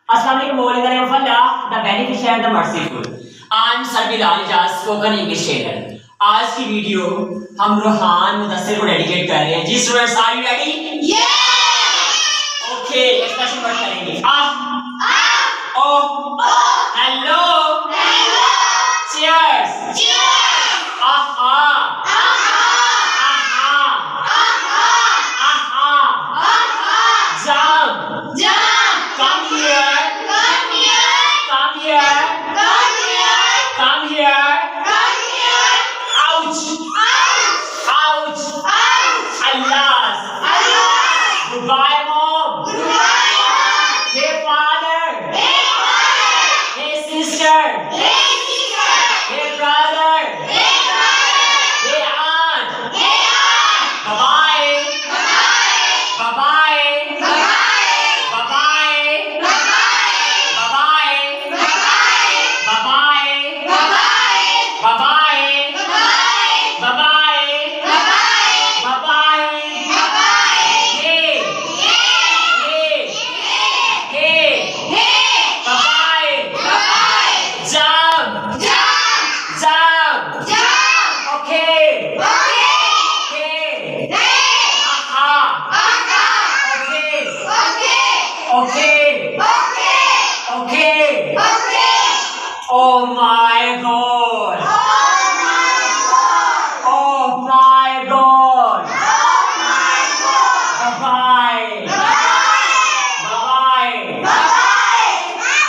Assalamu alaikum, all in the name of Allah, the beneficent, the merciful. I'm Sarbil Alijaz, spoken English trainer. आज की video हम रोहान मुदस्सिर को dedicate कर रहे हैं। जी students, are you ready? Yes. Okay, expression word करेंगे। Oh hello hello, cheers cheers, aha aha aha aha aha, jump jump, come here come here, come here, come here, come here, come here, ouch, ouch, ouch, ouch, alas, alas, goodbye mom, goodbye mom, hey father, hey father, hey sister, hey sister, hey brother, hey brother, hey aunt, hey aunt, bye bye, bye bye, bye bye, bye bye, bye bye, bye bye. Oh my God! Oh my God! Oh my God! Oh my God! Bye bye! Bye bye! Bye bye!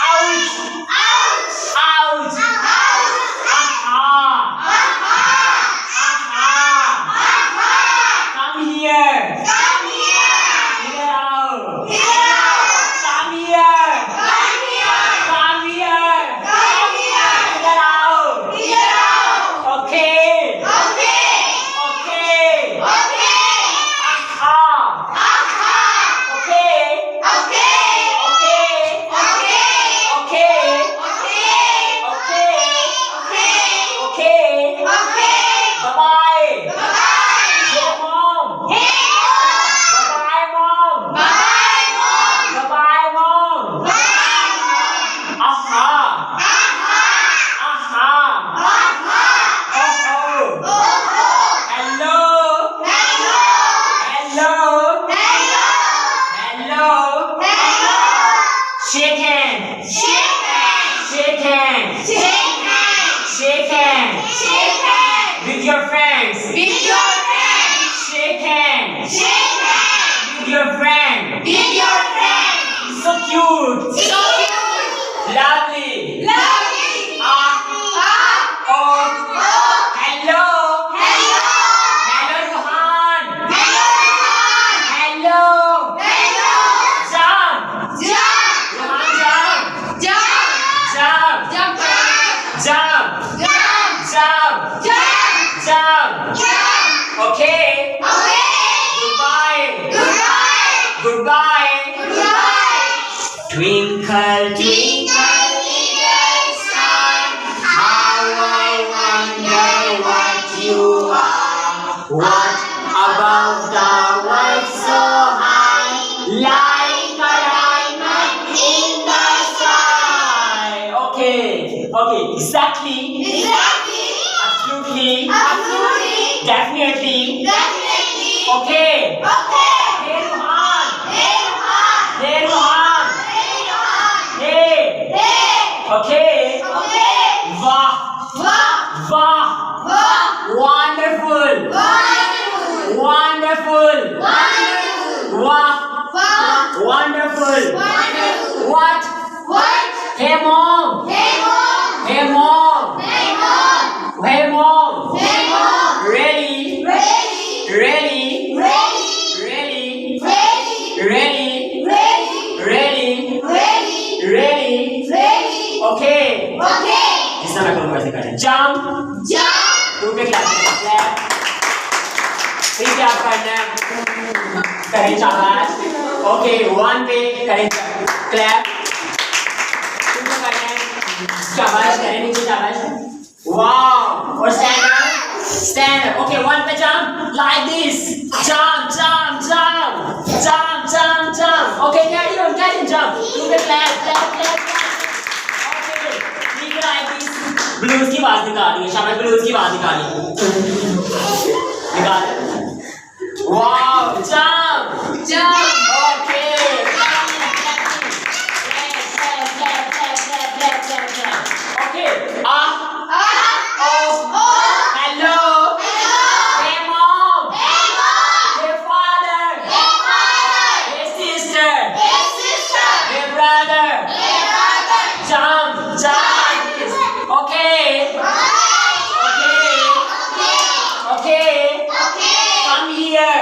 Ouch! Ouch! Ouch! Ouch! Aha! Aha! Aha! Come here! Come here! Get out! Get out! Come here! Come here! Come here! Okay. Okay. Okay. Okay. Aha. Aha. Okay. Okay. Okay. Okay. Okay. Okay. Okay. Okay. Okay. Bye bye. Bye bye. Hey mom. Hey mom. Bye bye mom. Bye bye mom. Bye bye mom. Bye bye mom. Aha. Aha. Aha. Shake hand. Shake hand. Shake hand. Shake hand. Shake hand. Shake hand. With your friends. With your friends. Shake hand. Shake hand. With your friend. With your friend. So cute. So cute. Lovely. Lovely. Oh. Hello. Hello. Hello Rohan. Hello Rohan. Hello. Hello. Jump. Jump. Jump, jump, jump, jump, jump, jump. Okay. Goodbye. Goodbye. Twinkle, twinkle, little star, how I wonder what you are. What above the world so high, like a diamond in the sky. Okay, exactly. Absolutely. Definitely. Okay. Hey Rohan. Hey. Okay. Wah. Wonderful. Wah. Wonderful. What? Hey mom. Hey mom. Really? Okay. जिस तरह करूँगा वैसे करें। Jump. To पे clap. Three पे आप करना है। करें शाबाश। Okay, वन पे करें clap. टू पे करना है। शाबाश, करें नीचे शाबाश। Wow. और stand up. Okay, one पे jump like this. Jump. Okay, carry on, jump. Two पे clap. ब्लूज की आवाज निकाली है, शाबाश ब्लूज की आवाज निकाली निकाल wow jump jump okay okay ah oh hello hey mom hey father hey sister hey brother jump like this okay okay come here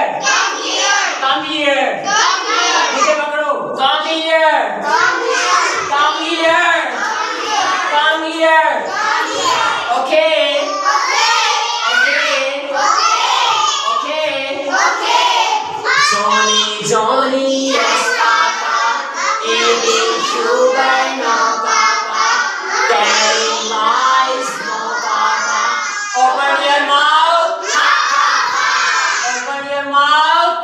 नीचे पकड़ो come here okay Johnny yes papa eating sugar no papa telling lies no papa open your mouth open your mouth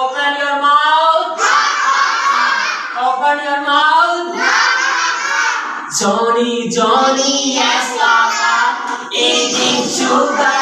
open your mouth open your mouth Johnny yes papa eating sugar